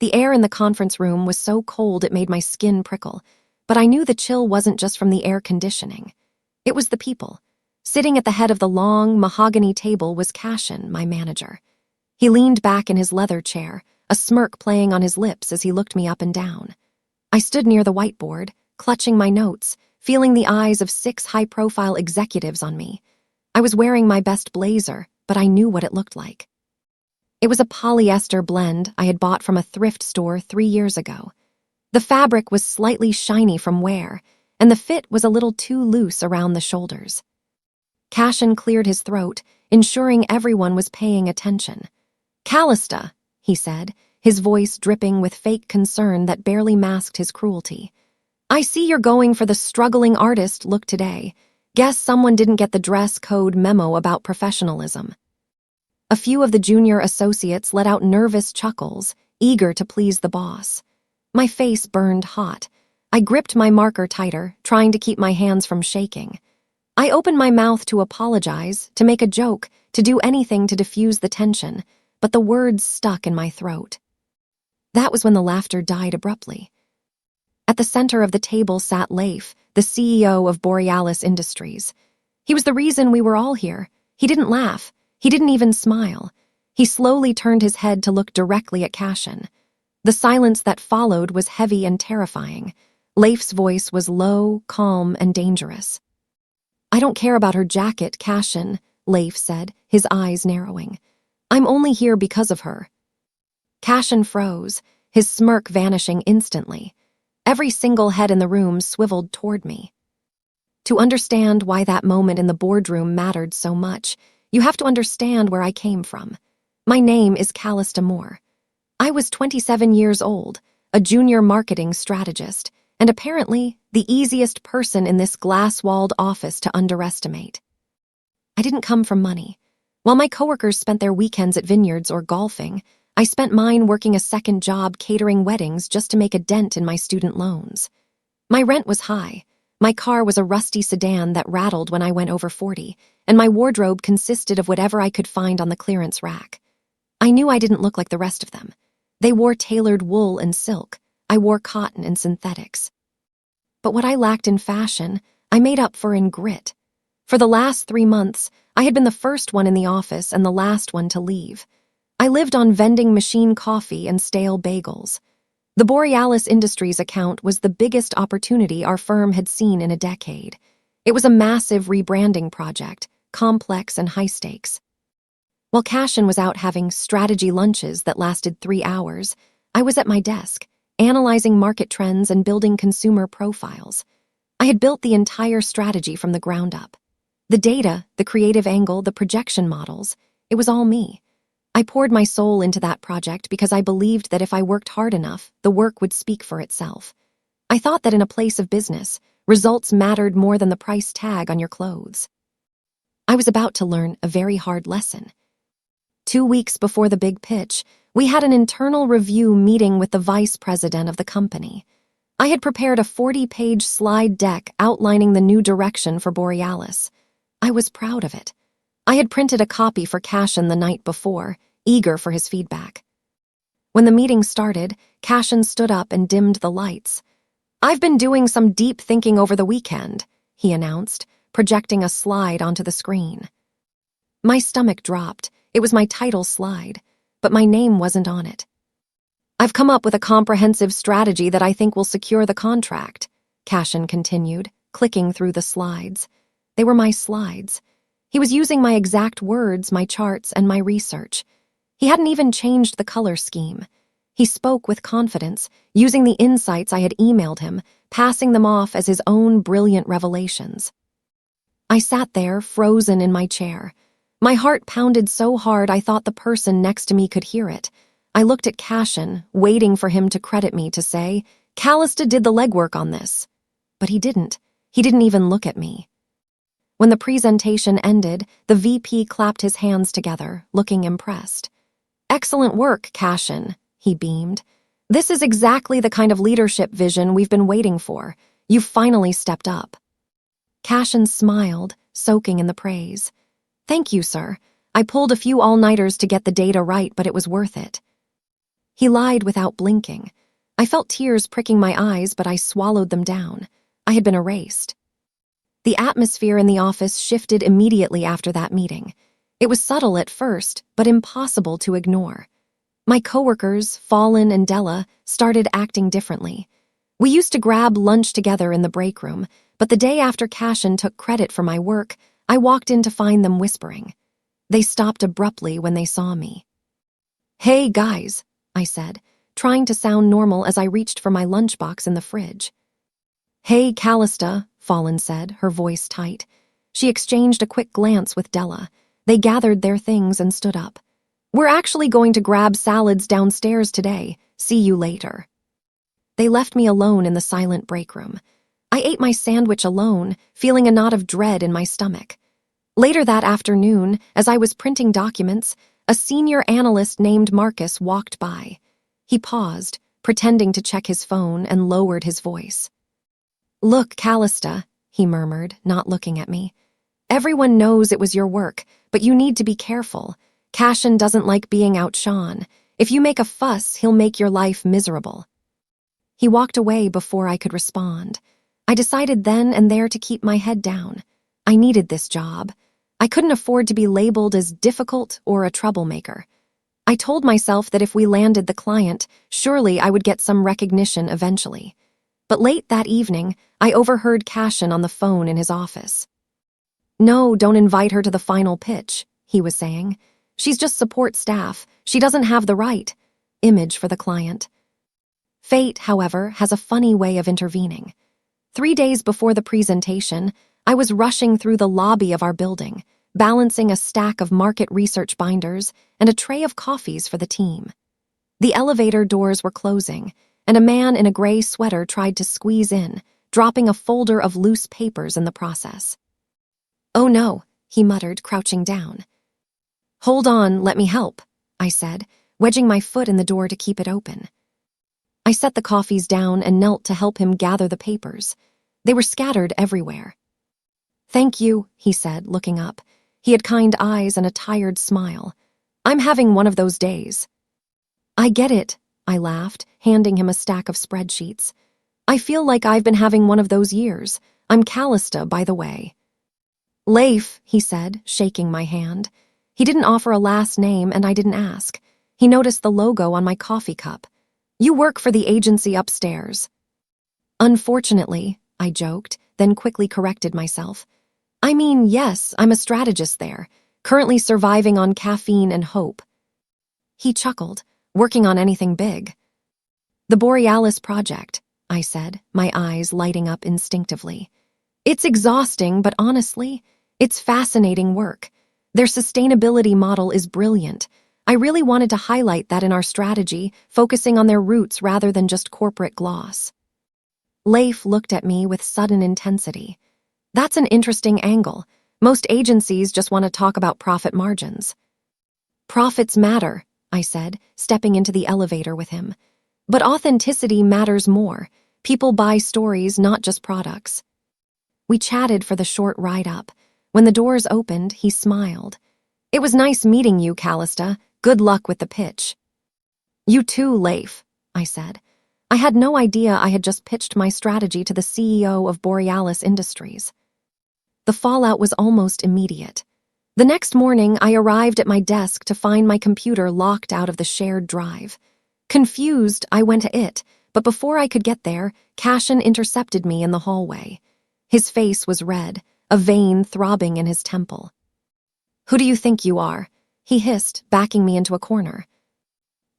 The air in the conference room was so cold it made my skin prickle, but I knew the chill wasn't just from the air conditioning. It was the people. Sitting at the head of the long, mahogany table was Cashin, my manager. He leaned back in his leather chair, a smirk playing on his lips as he looked me up and down. I stood near the whiteboard, clutching my notes, feeling the eyes of 6 high-profile executives on me. I was wearing my best blazer, but I knew what it looked like. It was a polyester blend I had bought from a thrift store 3 years ago. The fabric was slightly shiny from wear, and the fit was a little too loose around the shoulders. Cashin cleared his throat, ensuring everyone was paying attention. "Callista," he said, his voice dripping with fake concern that barely masked his cruelty. "I see you're going for the struggling artist look today. Guess someone didn't get the dress code memo about professionalism." A few of the junior associates let out nervous chuckles, eager to please the boss. My face burned hot. I gripped my marker tighter, trying to keep my hands from shaking. I opened my mouth to apologize, to make a joke, to do anything to diffuse the tension, but the words stuck in my throat. That was when the laughter died abruptly. At the center of the table sat Leif, the CEO of Borealis Industries. He was the reason we were all here. He didn't laugh. He didn't even smile. He slowly turned his head to look directly at Cashin. The silence that followed was heavy and terrifying. Leif's voice was low, calm, and dangerous. "I don't care about her jacket, Cashin," Leif said, his eyes narrowing. "I'm only here because of her." Cashin froze, his smirk vanishing instantly. Every single head in the room swiveled toward me. To understand why that moment in the boardroom mattered so much, you have to understand where I came from. My name is Callista Moore. I was 27 years old, a junior marketing strategist, and apparently the easiest person in this glass-walled office to underestimate. I didn't come from money. While my coworkers spent their weekends at vineyards or golfing, I spent mine working a second job catering weddings just to make a dent in my student loans. My rent was high. My car was a rusty sedan that rattled when I went over 40, and my wardrobe consisted of whatever I could find on the clearance rack. I knew I didn't look like the rest of them. They wore tailored wool and silk. I wore cotton and synthetics. But what I lacked in fashion, I made up for in grit. For the last 3 months, I had been the first one in the office and the last one to leave. I lived on vending machine coffee and stale bagels. The Borealis Industries account was the biggest opportunity our firm had seen in a decade. It was a massive rebranding project, complex and high stakes. While Cashin was out having strategy lunches that lasted 3 hours, I was at my desk, analyzing market trends and building consumer profiles. I had built the entire strategy from the ground up. The data, the creative angle, the projection models, it was all me. I poured my soul into that project because I believed that if I worked hard enough, the work would speak for itself. I thought that in a place of business, results mattered more than the price tag on your clothes. I was about to learn a very hard lesson. 2 weeks before the big pitch, we had an internal review meeting with the vice president of the company. I had prepared a 40-page slide deck outlining the new direction for Borealis. I was proud of it. I had printed a copy for Cashin the night before, eager for his feedback. When the meeting started, Cashin stood up and dimmed the lights. "I've been doing some deep thinking over the weekend," he announced, projecting a slide onto the screen. My stomach dropped. It was my title slide, but my name wasn't on it. "I've come up with a comprehensive strategy that I think will secure the contract," Cashin continued, clicking through the slides. They were my slides. He was using my exact words, my charts, and my research. He hadn't even changed the color scheme. He spoke with confidence, using the insights I had emailed him, passing them off as his own brilliant revelations. I sat there, frozen in my chair. My heart pounded so hard I thought the person next to me could hear it. I looked at Cashin, waiting for him to credit me, to say, "Callista did the legwork on this." But he didn't. He didn't even look at me. When the presentation ended, the VP clapped his hands together, looking impressed. "Excellent work, Cashin," he beamed. "This is exactly the kind of leadership vision we've been waiting for. You've finally stepped up." Cashin smiled, soaking in the praise. "Thank you, sir. I pulled a few all-nighters to get the data right, but it was worth it." He lied without blinking. I felt tears pricking my eyes, but I swallowed them down. I had been erased. The atmosphere in the office shifted immediately after that meeting. It was subtle at first, but impossible to ignore. My coworkers, Fallon and Della, started acting differently. We used to grab lunch together in the break room, but the day after Cashin took credit for my work, I walked in to find them whispering. They stopped abruptly when they saw me. "Hey, guys," I said, trying to sound normal as I reached for my lunchbox in the fridge. "Hey, Callista," Fallon said, her voice tight. She exchanged a quick glance with Della. They gathered their things and stood up. "We're actually going to grab salads downstairs today. See you later." They left me alone in the silent break room. I ate my sandwich alone, feeling a knot of dread in my stomach. Later that afternoon, as I was printing documents, a senior analyst named Marcus walked by. He paused, pretending to check his phone, and lowered his voice. "Look, Callista," he murmured, not looking at me. "Everyone knows it was your work, but you need to be careful. Cashin doesn't like being outshone. If you make a fuss, he'll make your life miserable." He walked away before I could respond. I decided then and there to keep my head down. I needed this job. I couldn't afford to be labeled as difficult or a troublemaker. I told myself that if we landed the client, surely I would get some recognition eventually. But late that evening, I overheard Cashin on the phone in his office. "No, don't invite her to the final pitch," he was saying. "She's just support staff. She doesn't have the right image for the client." Fate, however, has a funny way of intervening. 3 days before the presentation, I was rushing through the lobby of our building, balancing a stack of market research binders and a tray of coffees for the team. The elevator doors were closing, and a man in a gray sweater tried to squeeze in, dropping a folder of loose papers in the process. "Oh no," he muttered, crouching down. "Hold on, let me help," I said, wedging my foot in the door to keep it open. I set the coffees down and knelt to help him gather the papers. They were scattered everywhere. "Thank you," he said, looking up. He had kind eyes and a tired smile. "I'm having one of those days." "I get it," I laughed, handing him a stack of spreadsheets. "I feel like I've been having one of those years. I'm Callista, by the way." "Leif," he said, shaking my hand. He didn't offer a last name, and I didn't ask. He noticed the logo on my coffee cup. "You work for the agency upstairs." "Unfortunately," I joked, then quickly corrected myself. "I mean, yes, I'm a strategist there, currently surviving on caffeine and hope." He chuckled. "Working on anything big?" "The Borealis project," I said, my eyes lighting up instinctively. "It's exhausting, but honestly, it's fascinating work. Their sustainability model is brilliant. I really wanted to highlight that in our strategy, focusing on their roots rather than just corporate gloss." Leif looked at me with sudden intensity. "That's an interesting angle. Most agencies just want to talk about profit margins." "Profits matter," I said, stepping into the elevator with him. "But authenticity matters more. People buy stories, not just products." We chatted for the short ride up. When the doors opened, he smiled. "It was nice meeting you, Callista. Good luck with the pitch." "You too, Leif," I said. I had no idea I had just pitched my strategy to the CEO of Borealis Industries. The fallout was almost immediate. The next morning, I arrived at my desk to find my computer locked out of the shared drive. Confused, I went to it, but before I could get there, Cashin intercepted me in the hallway. His face was red, a vein throbbing in his temple. "Who do you think you are?" he hissed, backing me into a corner.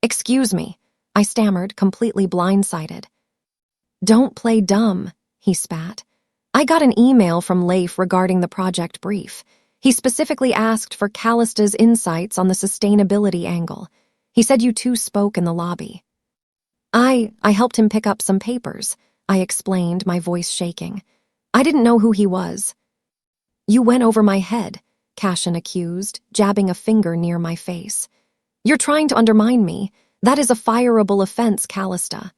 "Excuse me," I stammered, completely blindsided. "Don't play dumb," he spat. "I got an email from Leif regarding the project brief. He specifically asked for Callista's insights on the sustainability angle. He said you two spoke in the lobby." I helped him pick up some papers," I explained, my voice shaking. "I didn't know who he was." "You went over my head," Cashin accused, jabbing a finger near my face. "You're trying to undermine me. That is a fireable offense, Callista."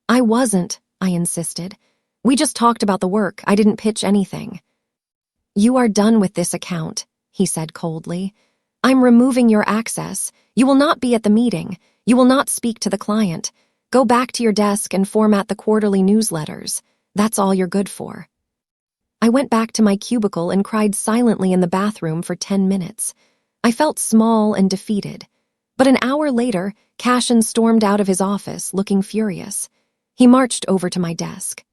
"I wasn't," I insisted. "We just talked about the work. I didn't pitch anything." "You are done with this account," he said coldly. I'm removing your access. You will not be at the meeting. You will not speak to the client. Go back to your desk and format the quarterly newsletters. That's all you're good for." I went back to my cubicle and cried silently in the bathroom for 10 minutes. I felt small and defeated. But an hour later, Cashin stormed out of his office, looking furious. He marched over to my desk.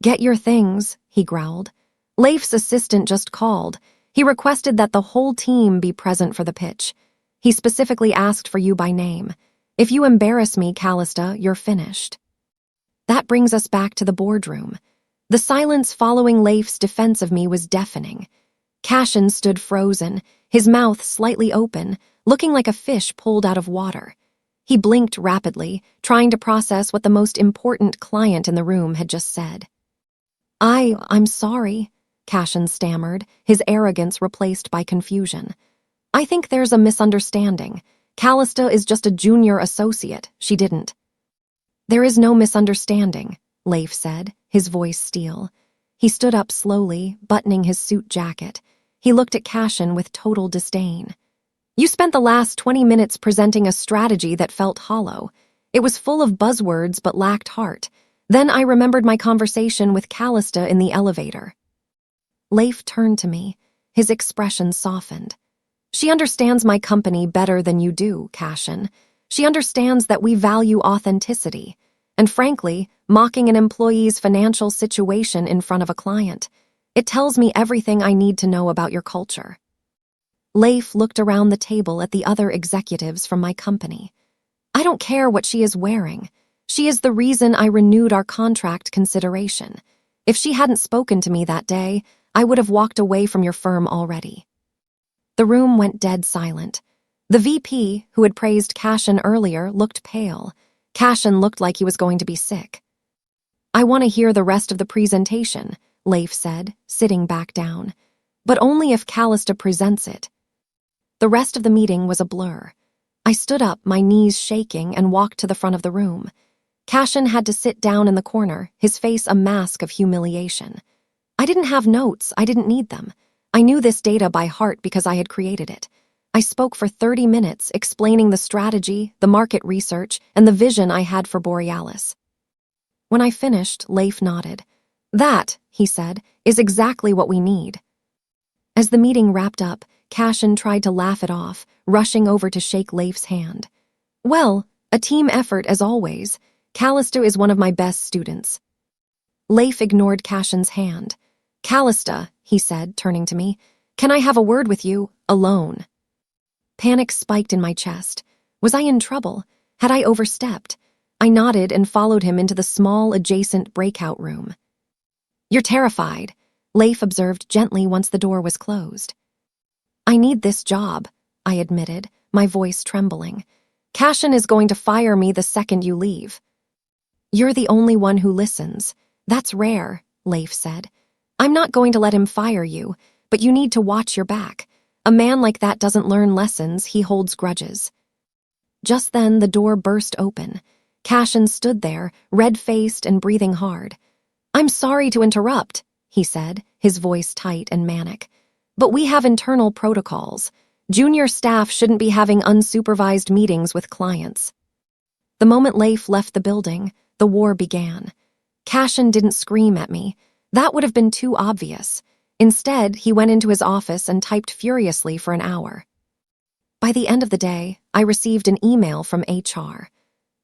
"Get your things," he growled. "Leif's assistant just called. He requested that the whole team be present for the pitch. He specifically asked for you by name. If you embarrass me, Callista, you're finished." That brings us back to the boardroom. The silence following Leif's defense of me was deafening. Cashin stood frozen, his mouth slightly open, looking like a fish pulled out of water. He blinked rapidly, trying to process what the most important client in the room had just said. I'm sorry," Cashin stammered, his arrogance replaced by confusion. "I think there's a misunderstanding. Callista is just a junior associate. She didn't." "There is no misunderstanding," Leif said, his voice steel. He stood up slowly, buttoning his suit jacket. He looked at Cashin with total disdain. "You spent the last 20 minutes presenting a strategy that felt hollow. It was full of buzzwords but lacked heart. Then I remembered my conversation with Callista in the elevator." Leif turned to me. His expression softened. "She understands my company better than you do, Cashin. She understands that we value authenticity. And frankly, mocking an employee's financial situation in front of a client. It tells me everything I need to know about your culture." Leif looked around the table at the other executives from my company. "I don't care what she is wearing. She is the reason I renewed our contract consideration. If she hadn't spoken to me that day, I would have walked away from your firm already." The room went dead silent. The VP, who had praised Cashin earlier, looked pale. Cashin looked like he was going to be sick. "I want to hear the rest of the presentation," Leif said, sitting back down. "But only if Callista presents it." The rest of the meeting was a blur. I stood up, my knees shaking, and walked to the front of the room. Cashin had to sit down in the corner, his face a mask of humiliation. I didn't have notes, I didn't need them. I knew this data by heart because I had created it. I spoke for 30 minutes, explaining the strategy, the market research, and the vision I had for Borealis. When I finished, Leif nodded. "That," he said, "is exactly what we need." As the meeting wrapped up, Cashin tried to laugh it off, rushing over to shake Leif's hand. "Well, a team effort as always. Callista is one of my best students." Leif ignored Cashin's hand. "Callista," he said, turning to me, "can I have a word with you, alone?" Panic spiked in my chest. Was I in trouble? Had I overstepped? I nodded and followed him into the small, adjacent breakout room. "You're terrified," Leif observed gently once the door was closed. "I need this job," I admitted, my voice trembling. "Cashin is going to fire me the second you leave." "You're the only one who listens. That's rare," Leif said. "I'm not going to let him fire you, but you need to watch your back. A man like that doesn't learn lessons, he holds grudges." Just then, the door burst open. Cashin stood there, red-faced and breathing hard. "I'm sorry to interrupt," he said, his voice tight and manic. "But we have internal protocols. Junior staff shouldn't be having unsupervised meetings with clients." The moment Leif left the building, the war began. Cashin didn't scream at me. That would have been too obvious. Instead, he went into his office and typed furiously for an hour. By the end of the day, I received an email from HR.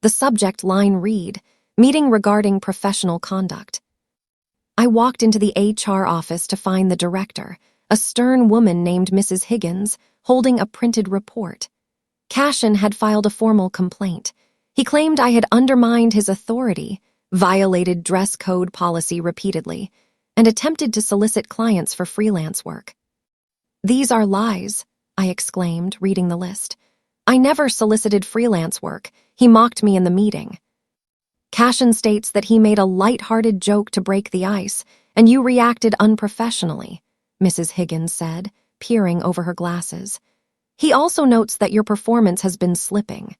The subject line read, "Meeting regarding professional conduct." I walked into the HR office to find the director, a stern woman named Mrs. Higgins, holding a printed report. Cashin had filed a formal complaint. He claimed I had undermined his authority, violated dress code policy repeatedly, and attempted to solicit clients for freelance work. "These are lies," I exclaimed, reading the list. "I never solicited freelance work. He mocked me in the meeting." "Cashin states that he made a light-hearted joke to break the ice, and you reacted unprofessionally," Mrs. Higgins said, peering over her glasses. "He also notes that your performance has been slipping."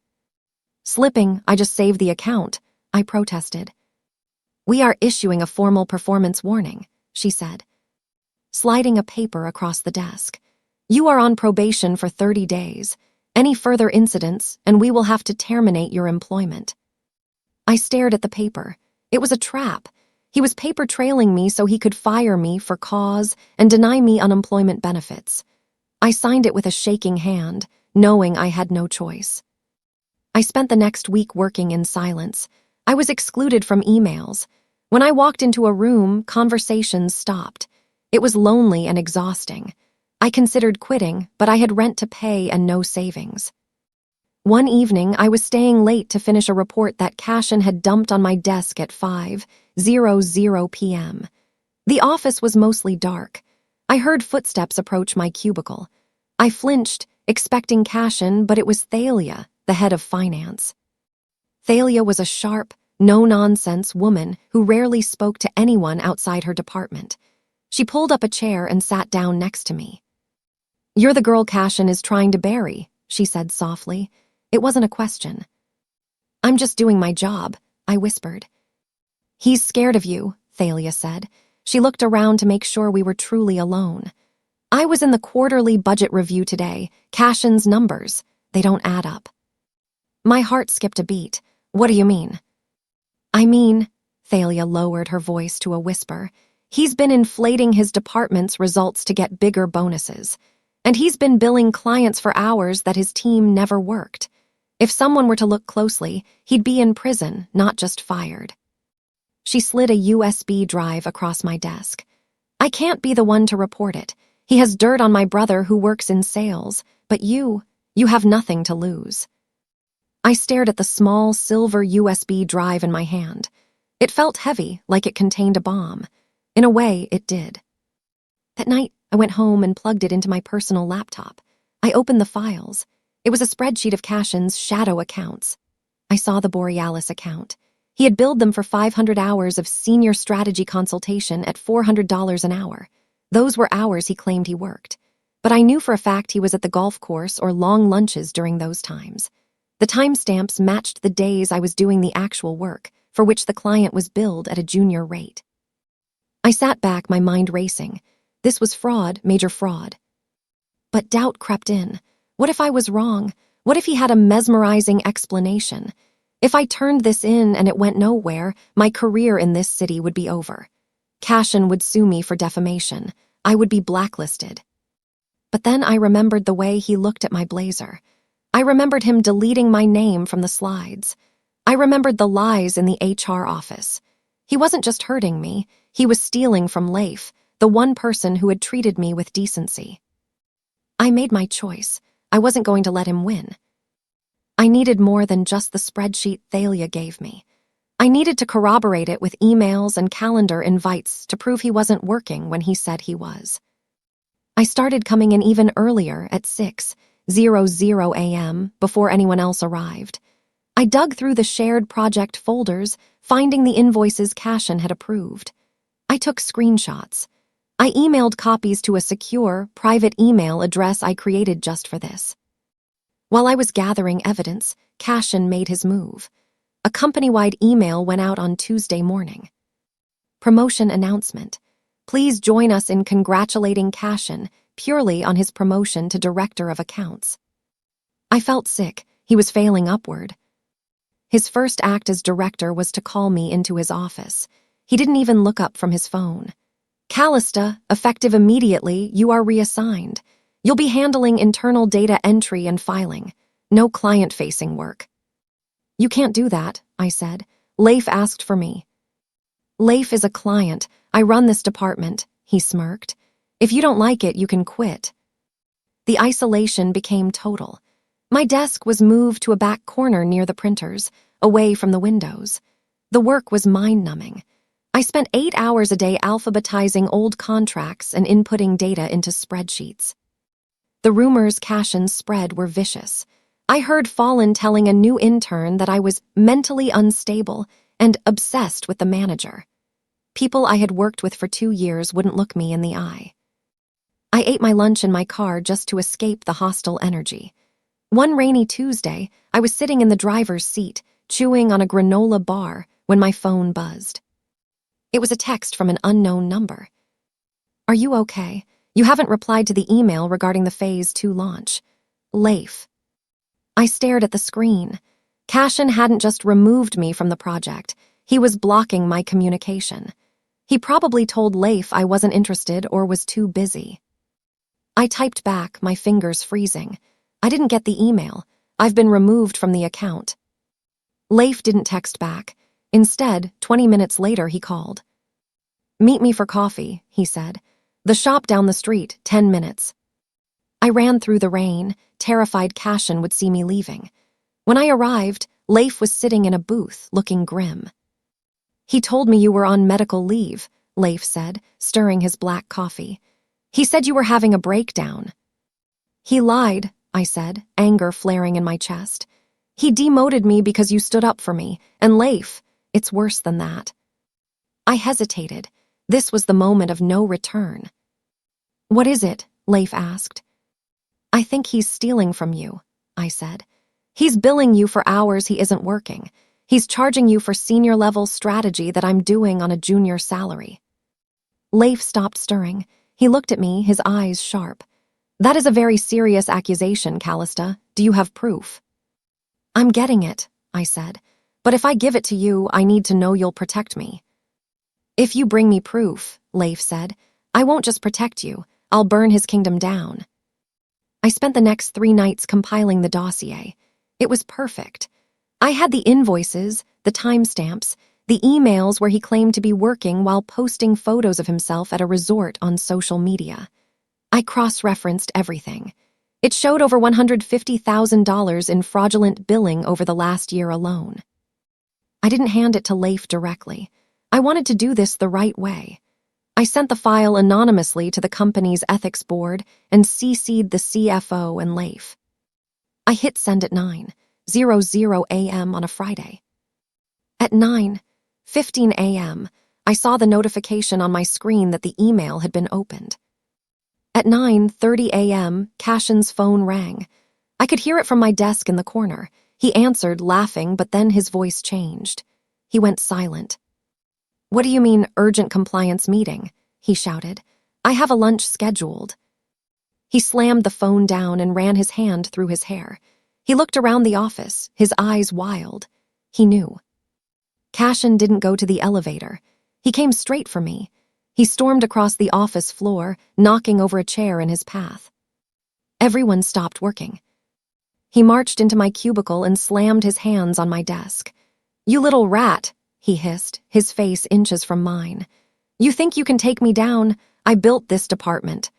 "Slipping? I just saved the account," I protested. "We are issuing a formal performance warning," she said, sliding a paper across the desk. You are on probation for 30 days. Any further incidents, and we will have to terminate your employment. I stared at the paper. It was a trap. He was paper trailing me so he could fire me for cause and deny me unemployment benefits. I signed it with a shaking hand, knowing I had no choice. I spent the next week working in silence. I was excluded from emails. When I walked into a room, conversations stopped. It was lonely and exhausting. I considered quitting, but I had rent to pay and no savings. One evening, I was staying late to finish a report that Cashin had dumped on my desk at 5:00 p.m. The office was mostly dark. I heard footsteps approach my cubicle. I flinched, expecting Cashin, but it was Thalia, the head of finance. Thalia was a sharp, no-nonsense woman who rarely spoke to anyone outside her department. She pulled up a chair and sat down next to me. "You're the girl Cashin is trying to bury," she said softly. It wasn't a question. "I'm just doing my job," I whispered. "He's scared of you," Thalia said. She looked around to make sure we were truly alone. "I was in the quarterly budget review today. Cashin's numbers. They don't add up." My heart skipped a beat. "What do you mean?" "I mean," Thalia lowered her voice to a whisper, "he's been inflating his department's results to get bigger bonuses. And he's been billing clients for hours that his team never worked. If someone were to look closely, he'd be in prison, not just fired." She slid a USB drive across my desk. "I can't be the one to report it. He has dirt on my brother who works in sales, but you have nothing to lose." I stared at the small silver USB drive in my hand. It felt heavy, like it contained a bomb. In a way, it did. That night, I went home and plugged it into my personal laptop. I opened the files. It was a spreadsheet of Cashin's shadow accounts. I saw the Borealis account. He had billed them for 500 hours of senior strategy consultation at $400 an hour. Those were hours he claimed he worked. But I knew for a fact he was at the golf course or long lunches during those times. The timestamps matched the days I was doing the actual work, for which the client was billed at a junior rate. I sat back, my mind racing. This was fraud, major fraud. But doubt crept in. What if I was wrong? What if he had a mesmerizing explanation? If I turned this in and it went nowhere, my career in this city would be over. Cashin would sue me for defamation. I would be blacklisted. But then I remembered the way he looked at my blazer. I remembered him deleting my name from the slides. I remembered the lies in the HR office. He wasn't just hurting me. He was stealing from Leif, the one person who had treated me with decency. I made my choice. I wasn't going to let him win. I needed more than just the spreadsheet Thalia gave me. I needed to corroborate it with emails and calendar invites to prove he wasn't working when he said he was. I started coming in even earlier at 6:00 a.m. before anyone else arrived. I dug through the shared project folders, finding the invoices Cashin had approved. I took screenshots. I emailed copies to a secure, private email address I created just for this. While I was gathering evidence, Cashin made his move. A company-wide email went out on Tuesday morning. Promotion announcement. Please join us in congratulating Cashin purely on his promotion to Director of Accounts. I felt sick. He was failing upward. His first act as director was to call me into his office. He didn't even look up from his phone. "Callista, effective immediately, you are reassigned. You'll be handling internal data entry and filing. No client-facing work." "You can't do that," I said. "Leif asked for me." "Leif is a client. I run this department," he smirked. "If you don't like it, you can quit." The isolation became total. My desk was moved to a back corner near the printers, away from the windows. The work was mind-numbing. I spent 8 hours a day alphabetizing old contracts and inputting data into spreadsheets. The rumors Cashin spread were vicious. I heard Fallon telling a new intern that I was mentally unstable and obsessed with the manager. People I had worked with for 2 years wouldn't look me in the eye. I ate my lunch in my car just to escape the hostile energy. One rainy Tuesday, I was sitting in the driver's seat, chewing on a granola bar, when my phone buzzed. It was a text from an unknown number. "Are you okay? You haven't replied to the email regarding the Phase 2 launch. Leif. I stared at the screen. Cashin hadn't just removed me from the project. He was blocking my communication. He probably told Leif I wasn't interested or was too busy. I typed back, my fingers freezing. I didn't get the email. I've been removed from the account. Leif didn't text back. Instead, 20 minutes later, he called. Meet me for coffee, he said. The shop down the street, 10 minutes. I ran through the rain, terrified Cashin would see me leaving. When I arrived, Leif was sitting in a booth, looking grim. He told me you were on medical leave, Leif said, stirring his black coffee. He said you were having a breakdown. He lied, I said, anger flaring in my chest. He demoted me because you stood up for me, and Leif, it's worse than that. I hesitated. This was the moment of no return. What is it? Leif asked. I think he's stealing from you, I said. He's billing you for hours he isn't working. He's charging you for senior-level strategy that I'm doing on a junior salary. Leif stopped stirring. He looked at me, his eyes sharp. That is a very serious accusation, Callista. Do you have proof? I'm getting it, I said. But if I give it to you, I need to know you'll protect me. If you bring me proof, Leif said, I won't just protect you. I'll burn his kingdom down. I spent the next 3 nights compiling the dossier. It was perfect. I had the invoices, the timestamps, the emails where he claimed to be working while posting photos of himself at a resort on social media. I cross-referenced everything. It showed over $150,000 in fraudulent billing over the last year alone. I didn't hand it to Leif directly. I wanted to do this the right way. I sent the file anonymously to the company's ethics board and CC'd the CFO and Leif. I hit send at 9:00 a.m. on a Friday. At 9:15 a.m., I saw the notification on my screen that the email had been opened. At 9:30 a.m., Cashin's phone rang. I could hear it from my desk in the corner. He answered, laughing, but then his voice changed. He went silent. What do you mean, urgent compliance meeting? He shouted. I have a lunch scheduled. He slammed the phone down and ran his hand through his hair. He looked around the office, his eyes wild. He knew. Cashin didn't go to the elevator. He came straight for me. He stormed across the office floor, knocking over a chair in his path. Everyone stopped working. He marched into my cubicle and slammed his hands on my desk. You little rat, he hissed, his face inches from mine. You think you can take me down? I built this department.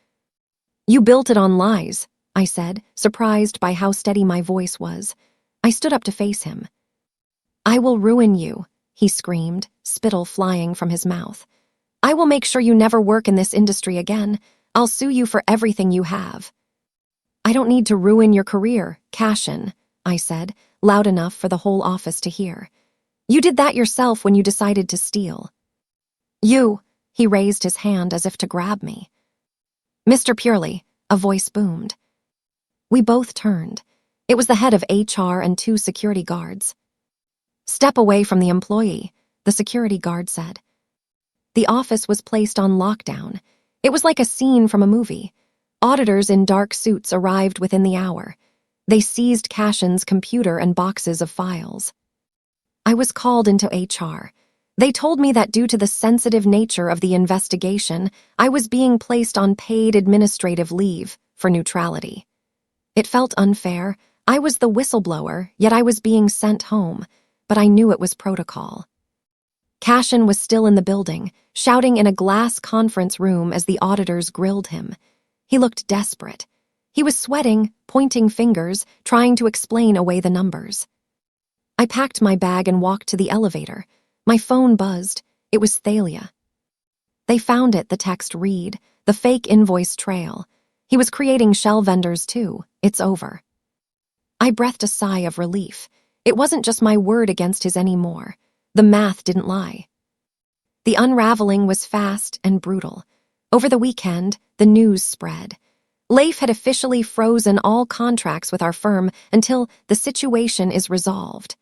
You built it on lies, I said, surprised by how steady my voice was. I stood up to face him. I will ruin you, he screamed, spittle flying from his mouth. I will make sure you never work in this industry again. I'll sue you for everything you have. I don't need to ruin your career, Cashin, I said, loud enough for the whole office to hear. You did that yourself when you decided to steal. You, he raised his hand as if to grab me. Mr. Purley, a voice boomed. We both turned. It was the head of HR and 2 security guards. Step away from the employee, the security guard said. The office was placed on lockdown. It was like a scene from a movie. Auditors in dark suits arrived within the hour. They seized Cashin's computer and boxes of files. I was called into HR. They told me that due to the sensitive nature of the investigation, I was being placed on paid administrative leave for neutrality. It felt unfair. I was the whistleblower, yet I was being sent home, but I knew it was protocol. Cashin was still in the building, shouting in a glass conference room as the auditors grilled him. He looked desperate. He was sweating, pointing fingers, trying to explain away the numbers. I packed my bag and walked to the elevator. My phone buzzed. It was Thalia. They found it, the text read, the fake invoice trail. He was creating shell vendors too. It's over. I breathed a sigh of relief. It wasn't just my word against his anymore. The math didn't lie. The unraveling was fast and brutal. Over the weekend, the news spread. Leif had officially frozen all contracts with our firm until the situation is resolved.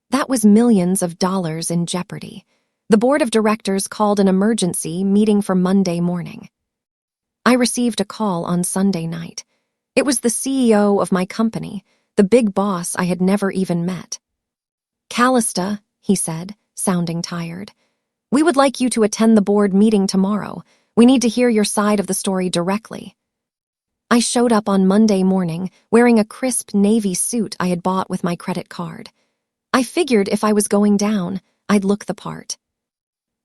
That was millions of dollars in jeopardy. The board of directors called an emergency meeting for Monday morning. I received a call on Sunday night. It was the CEO of my company, the big boss I had never even met. "Callista," he said, sounding tired. "We would like you to attend the board meeting tomorrow. We need to hear your side of the story directly." I showed up on Monday morning wearing a crisp navy suit I had bought with my credit card. I figured if I was going down, I'd look the part.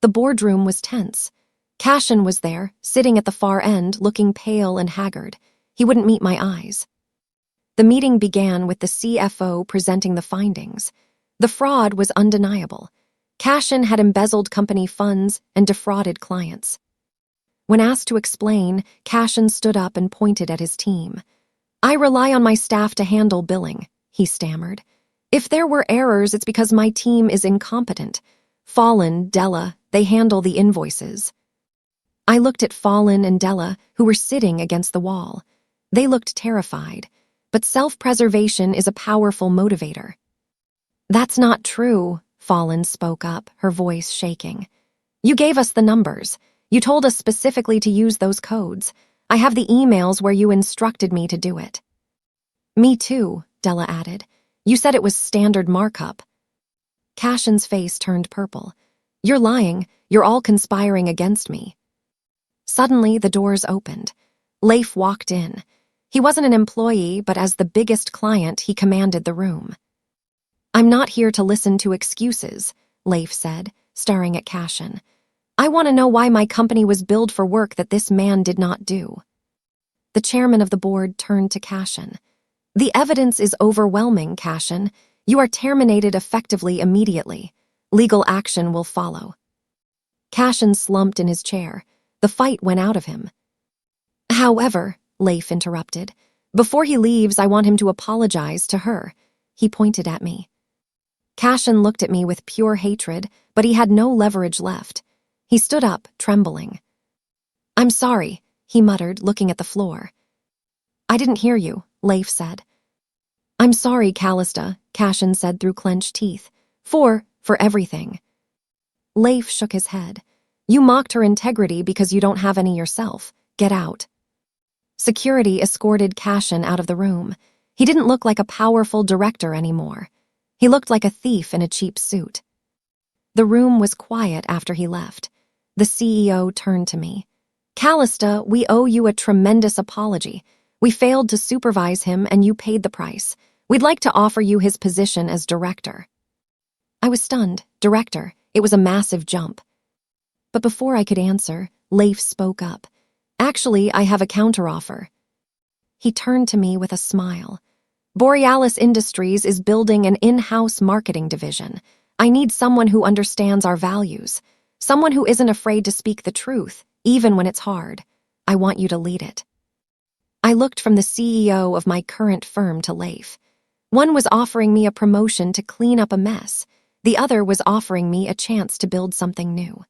The boardroom was tense. Cashin was there, sitting at the far end, looking pale and haggard. He wouldn't meet my eyes. The meeting began with the CFO presenting the findings. The fraud was undeniable. Cashin had embezzled company funds and defrauded clients. When asked to explain, Cashin stood up and pointed at his team. "I rely on my staff to handle billing," he stammered. "If there were errors, it's because my team is incompetent. Fallon, Della, they handle the invoices." I looked at Fallon and Della, who were sitting against the wall. They looked terrified, but self-preservation is a powerful motivator. "That's not true," Fallon spoke up, her voice shaking. "You gave us the numbers. You told us specifically to use those codes. I have the emails where you instructed me to do it." "Me too," Della added. "You said it was standard markup." Cashin's face turned purple. "You're lying. You're all conspiring against me." Suddenly, the doors opened. Leif walked in. He wasn't an employee, but as the biggest client, he commanded the room. "I'm not here to listen to excuses," Leif said, staring at Cashin. "I want to know why my company was billed for work that this man did not do." The chairman of the board turned to Cashin. "The evidence is overwhelming, Cashin. You are terminated effectively immediately. Legal action will follow." Cashin slumped in his chair. The fight went out of him. "However," Leif interrupted, "before he leaves, I want him to apologize to her." He pointed at me. Cashin looked at me with pure hatred, but he had no leverage left. He stood up, trembling. "I'm sorry," he muttered, looking at the floor. "I didn't hear you," Leif said. "I'm sorry, Callista," Cashin said through clenched teeth. For everything." Leif shook his head. "You mocked her integrity because you don't have any yourself. Get out." Security escorted Cashin out of the room. He didn't look like a powerful director anymore. He looked like a thief in a cheap suit. The room was quiet after he left. The CEO turned to me. "Callista, we owe you a tremendous apology. We failed to supervise him and you paid the price. We'd like to offer you his position as director." I was stunned. Director. It was a massive jump. But before I could answer, Leif spoke up. "Actually, I have a counteroffer." He turned to me with a smile. "Borealis Industries is building an in-house marketing division. I need someone who understands our values, someone who isn't afraid to speak the truth, even when it's hard. I want you to lead it." I looked from the CEO of my current firm to Leif. One was offering me a promotion to clean up a mess. The other was offering me a chance to build something new.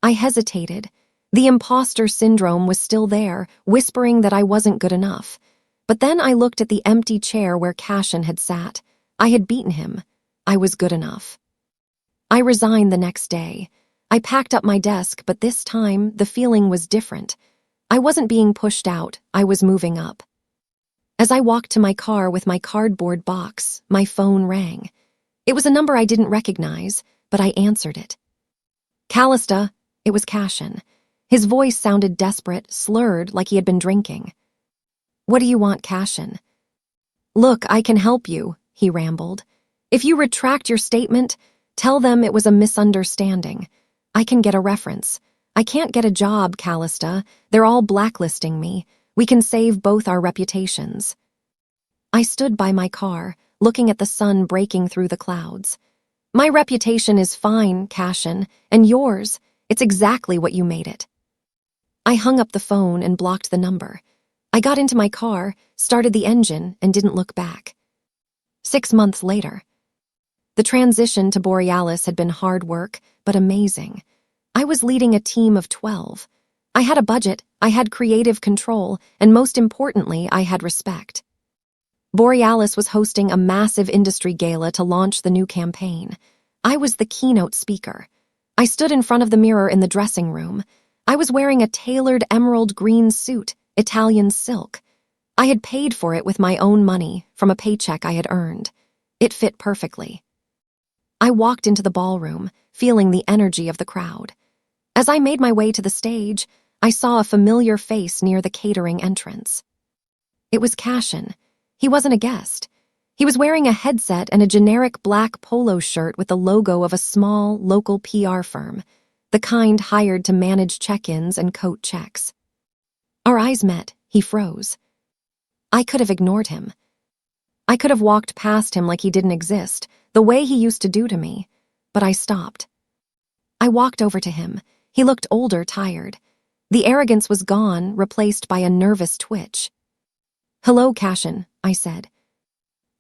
I hesitated. The imposter syndrome was still there, whispering that I wasn't good enough. But then I looked at the empty chair where Cashin had sat. I had beaten him. I was good enough. I resigned the next day. I packed up my desk, but this time the feeling was different. I wasn't being pushed out, I was moving up. As I walked to my car with my cardboard box, my phone rang. It was a number I didn't recognize, but I answered it. "Callista." It was Cashin. His voice sounded desperate, slurred, like he had been drinking. "What do you want, Cashin?" "Look, I can help you," he rambled. "If you retract your statement, tell them it was a misunderstanding. I can get a reference. I can't get a job, Callista. They're all blacklisting me. We can save both our reputations." I stood by my car, looking at the sun breaking through the clouds. "My reputation is fine, Cashin, and yours. It's exactly what you made it." I hung up the phone and blocked the number. I got into my car, started the engine, and didn't look back. 6 months later. The transition to Borealis had been hard work, but amazing. I was leading a team of 12. I had a budget, I had creative control, and most importantly, I had respect. Borealis was hosting a massive industry gala to launch the new campaign. I was the keynote speaker. I stood in front of the mirror in the dressing room. I was wearing a tailored emerald green suit, Italian silk. I had paid for it with my own money from a paycheck I had earned. It fit perfectly. I walked into the ballroom, feeling the energy of the crowd. As I made my way to the stage, I saw a familiar face near the catering entrance. It was Cashin. He wasn't a guest. He was wearing a headset and a generic black polo shirt with the logo of a small, local PR firm, the kind hired to manage check-ins and coat checks. Our eyes met. He froze. I could have ignored him. I could have walked past him like he didn't exist, the way he used to do to me, but I stopped. I walked over to him. He looked older, tired. The arrogance was gone, replaced by a nervous twitch. "Hello, Cashin," I said.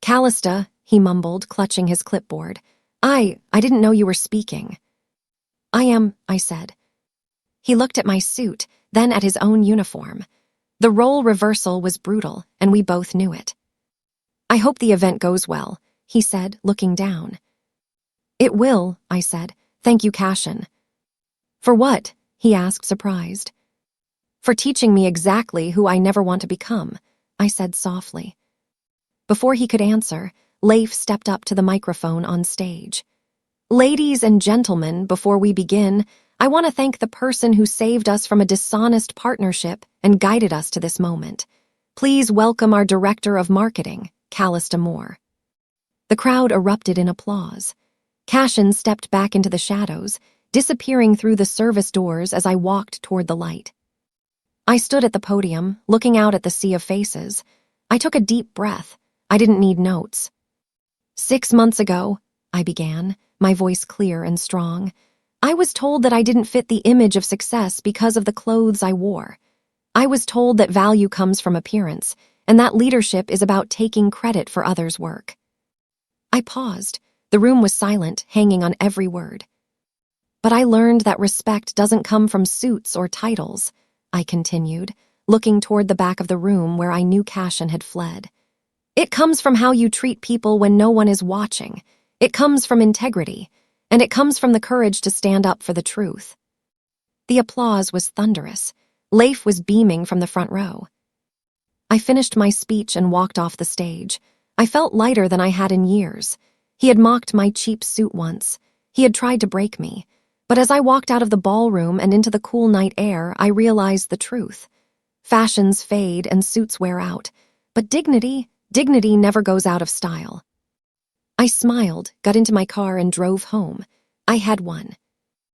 "Callista," he mumbled, clutching his clipboard. I didn't know you were speaking." "I am," I said. He looked at my suit, then at his own uniform. The role reversal was brutal, and we both knew it. "I hope the event goes well," he said, looking down. "It will," I said. "Thank you, Cashin." "For what?" he asked, surprised. "For teaching me exactly who I never want to become," I said softly. Before he could answer, Leif stepped up to the microphone on stage. "Ladies and gentlemen, before we begin, I want to thank the person who saved us from a dishonest partnership and guided us to this moment. Please welcome our Director of Marketing, Callista Moore." The crowd erupted in applause. Cashin stepped back into the shadows, disappearing through the service doors as I walked toward the light. I stood at the podium, looking out at the sea of faces. I took a deep breath. I didn't need notes. 6 months ago, I began, my voice clear and strong, I was told that I didn't fit the image of success because of the clothes I wore. I was told that value comes from appearance, and that leadership is about taking credit for others' work. I paused. The room was silent, hanging on every word. "But I learned that respect doesn't come from suits or titles," I continued, looking toward the back of the room where I knew Cashin had fled. "It comes from how you treat people when no one is watching. It comes from integrity, and it comes from the courage to stand up for the truth." The applause was thunderous. Leif was beaming from the front row. I finished my speech and walked off the stage. I felt lighter than I had in years. He had mocked my cheap suit once. He had tried to break me. But as I walked out of the ballroom and into the cool night air, I realized the truth. Fashions fade and suits wear out, but dignity never goes out of style. I smiled, got into my car, and drove home. I had won.